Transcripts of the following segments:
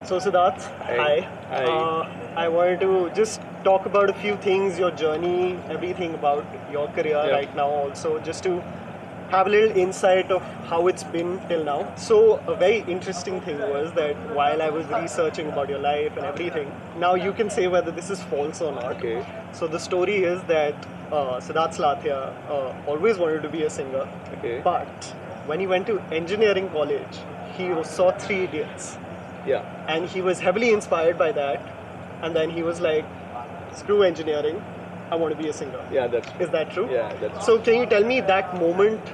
So Siddharth, hi. Hi. I wanted to just talk about a few things, your journey, everything about your career Yeah. right now. Also, just to have a little insight of how it's been till now. So a very interesting thing was that while I was researching about your life and everything, now you can say whether this is false or not. Okay. So the story is that Siddharth Slathia always wanted to be a singer, Okay. but when he went to engineering college, he saw Three Idiots Yeah. and he was heavily inspired by that, and then he was like, screw engineering, I want to be a singer. Yeah, that's Is that true? Yeah, that's So can you tell me that moment?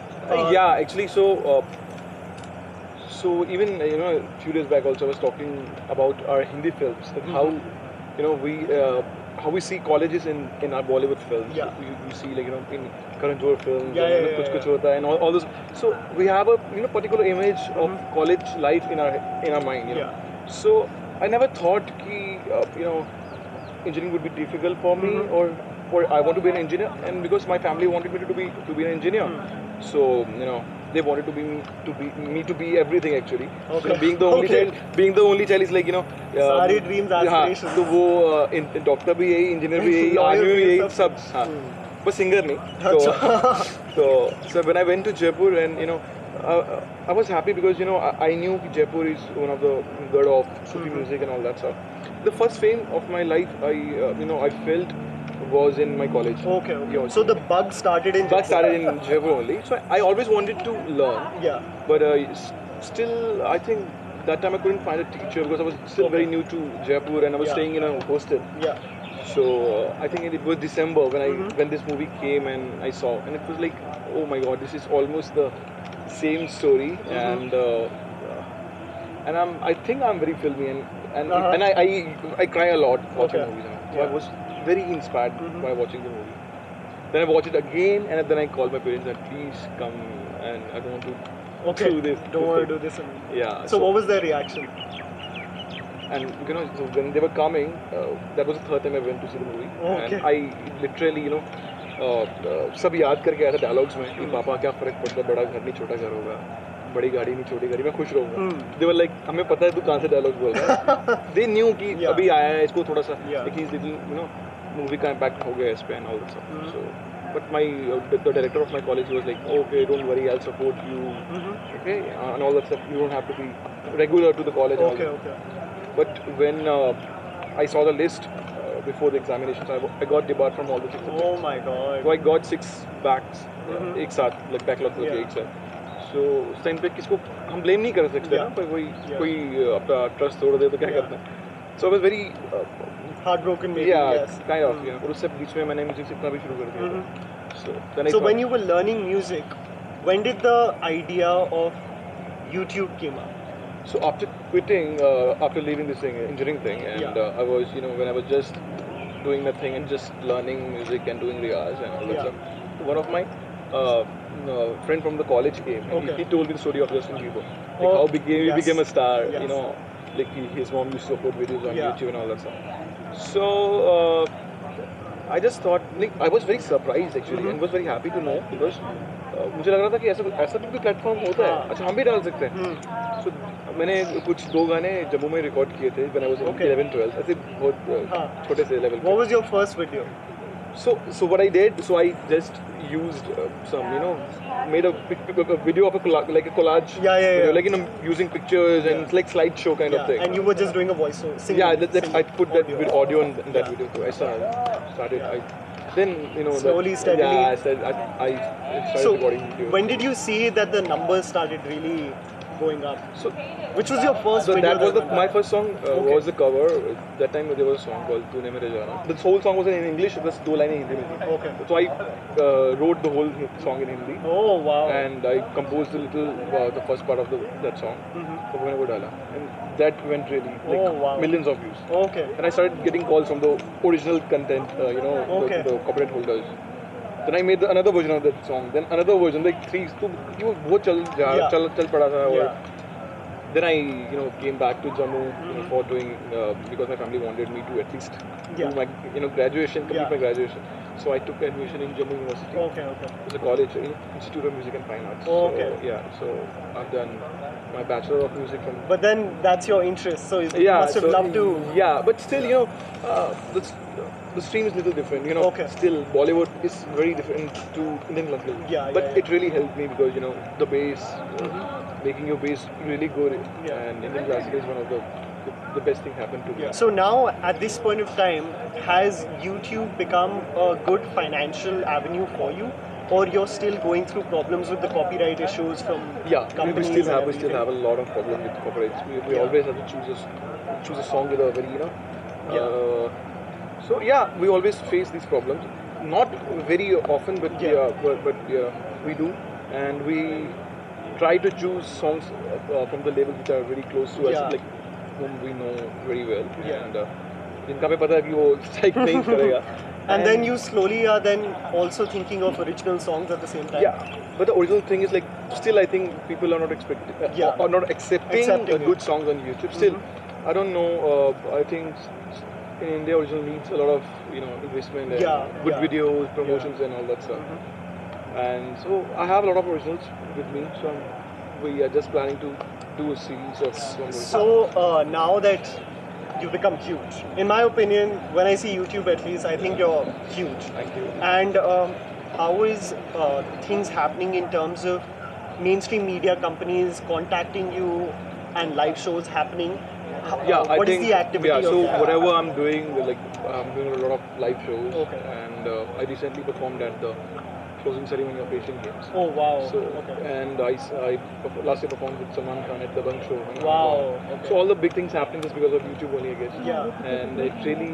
yeah, actually, so even a few days back also I was talking about our Hindi films, that how we how we see colleges in our Bollywood films. Yeah. We see like in Karan Johar films, Yeah, and yeah, yeah, Kuch Kuch yeah. Hota and all those. So we have a particular image of college life in our mind. Yeah. So I never thought ki, engineering would be difficult for me, or I want to be an engineer, and because my family wanted me to be an engineer, so they wanted to be everything actually. Okay. Being the only Okay. child is like सारे dreams, हाँ, aspirations. तो वो doctor भी यही, engineer भी यही, Lawyer army भी भी यही, सब। सब हाँ, बस सिंगर नहीं. So when I went to Jaipur, and I was happy because I knew Jaipur is one of the god of Sufi music and all that stuff. The first fame of my life I felt was in my college. Okay, okay. Yeah. So the bug started in Bug Jaipur. started in Jaipur only. So I always wanted to learn. Yeah. But still, I think that time I couldn't find a teacher because I was still very new to Jaipur, and I was Yeah. staying in a hostel. Yeah. So I think it was December when this movie came and I saw, and it was like, oh my god, this is almost the same story, and I think I'm very filmy, and I cry a lot watching Okay. movies. So Yeah. I was very inspired by watching the movie. Then I watched it again, and then I called my parents that please come, and I don't want to Okay. do this. Don't want to do this. Yeah. So what was their reaction? And so when they were coming, that was the third time I went to see the movie, Okay. and I literally सब याद करके आया था dialogues में कि पापा क्या फर्क पड़ता है, बड़ा घर नहीं छोटा घर होगा, बड़ी गाड़ी नहीं छोटी गाड़ी, मैं खुश रहूंगा. They were like, हमें पता है तू कहाँ से डायलॉग बोल रहा है. They knew कि Yeah. अभी आया है, इसको थोड़ा सा Yeah. like he's little movie का impact हो गया इस पे and all that stuff. So but my the director of my college was like, okay, don't worry, I'll support you, okay, and all that stuff. You don't have to be regular to the college. And all Okay, that. okay. But when I saw the list before the examinations, I got debarred from all the 6 subjects. Oh my god. So I got 6 backs एक साथ, like backlog करके Yeah. एक साथ. So उस time पे किसको हम blame नहीं कर सकते ना, पर कोई अपना trust तोड़ दे तो क्या करते हैं. So I was very Heartbroken maybe. yeah, Yes. kind of और उससे बीच में मैंने म्यूजिक सीखना भी शुरू कर दिया. So then I So thought, when you were learning music, when did the idea of YouTube came up? so after quitting, after leaving this engineering thing, and Yeah. I was, when I was just doing nothing and just learning music and doing riyaz and all that Yeah. stuff, one of my friend from the college came, and Okay. he told me the story of Justin Bieber, like Oh, how he yes. became a star, Yes. like his mom used to upload videos on Yeah. YouTube and all that stuff. So I just thought, like, I was very surprised actually, and was very happy to know because मुझे लग रहा था कि ऐसा भी platform होता है, अच्छा हम भी डाल सकते हैं. So मैंने कुछ 2 गाने जम्मू में रिकॉर्ड किए थे when I was in Okay. 11-12, ऐसे बहुत हाँ. छोटे से level What was your first video? So what I did, so I just used some, made a video of like a collage. Yeah, yeah, video, yeah. like using pictures and it's like slideshow kind of Yeah, thing. and you were just doing a voiceover. Singing, Yeah, I put that audio. audio in that Yeah. video too. I started. Yeah. Then Slowly, steadily. Yeah, I started So recording video. when did you see that the numbers started really going up? So Which was your first so video? that was went my up? first song. Okay. Was the cover. That time there was a song called "Tune Mere Jana." The whole song was in English. It was 2 lines in Hindi. Okay. So I wrote the whole song in Hindi. Oh wow. And I composed a little the first part of that song. So मैंने वो डाला, and that went really like Oh, wow. millions of views. Okay. And I started getting calls from the original content, Okay. the copyright holders. Then I made another version of that song. Then another version, like 3. So वो Yeah. चल पड़ा था. Yeah. Then I came back to Jammu for doing because my family wanted me to at least Yeah. do my graduation, complete Yeah. my graduation. So I took admission in Jammu University. Okay. It's a college, Institute of Music and Fine Arts. Okay. So, yeah, so I've done my Bachelor of Music from. But then that's your interest, so you Yeah, must have so, loved to. Yeah, but still, the stream is a little different. Okay. Still Bollywood is very different to Indian classical. Yeah, but yeah. it really helped me because the bass, making your bass really good, Yeah. and Indian classical is one of the best thing happened to me. So now, at this point of time, has YouTube become a good financial avenue for you, or you're still going through problems with the copyright issues from Yeah, companies? we still and have everything? a lot of problem with copyrights. We Yeah. always have to choose a song with a very so yeah, we always face these problems. Not very often, but we do, and we try to choose songs from the labels which are very close to us, Yeah. like whom we know very well. Yeah. And जिनका भी पता है कि वो strike नहीं करेगा. And then you slowly are then also thinking of original songs at the same time. Yeah, but the original thing is like still I think people are not expecting or not accepting Accepting it. good songs on YouTube. Still, I don't know. I think in India, original needs a lot of investment and good yeah. videos, promotions, and all that stuff. And so I have a lot of originals with me. So we are just planning to do a series of songs. So now that you've become huge, in my opinion, when I see YouTube at least, I think you're huge. Thank you. And how is things happening in terms of mainstream media companies contacting you and live shows happening? I What is think the activity yeah. of So that? whatever I'm doing, like I'm doing a lot of live shows, Okay. and I recently performed at the closing ceremony of Asian Games. Oh wow. So Okay. and I last year performed with Salman Khan at the Bang Show. Wow. Okay. So all the big things happening just because of YouTube only, I guess. Yeah. And it really,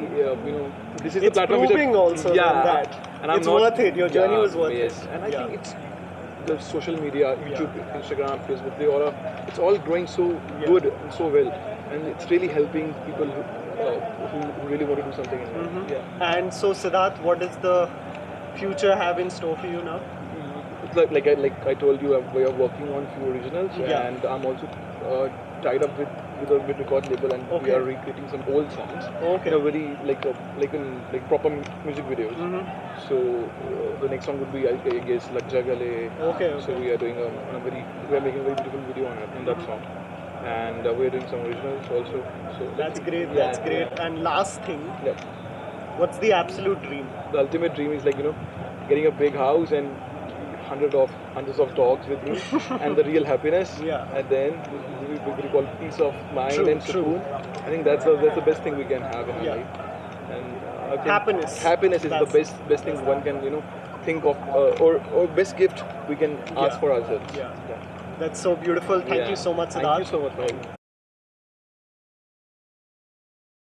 this is the It's platform proving which also yeah, that and I'm it's not, worth it. Your journey was worth yes. it. And I Yeah. think it's the social media, YouTube, Instagram, Facebook, they all are. It's all growing so good and so well, and it's really helping people who really want to do something in life. Yeah. And so Siddharth, what does the future have in store for you now? Like I told you, we are working on few originals, Yeah. and I'm also tied up with a record label, and we Okay. are recreating some old songs. Okay. In a very like proper music videos. So the next song would be I guess Lag Ja Gale. Okay. So we are doing we are making a very beautiful video on that song, and we are doing some originals also. So That's great. Yeah, That's great. And last thing, Yeah. what's the absolute dream? The ultimate dream is getting a big house and hundreds of dogs with me, and the real happiness. Yeah. And then we call peace of mind True, and true. sukoon. I think that's the best thing we can have in our Yeah. life. And I think Happiness. Happiness is That's- the best thing one can think of, or best gift we can ask for ourselves. Yeah. That's so beautiful. Thank Yeah. you so much, Thank Siddharth. you so much for having me.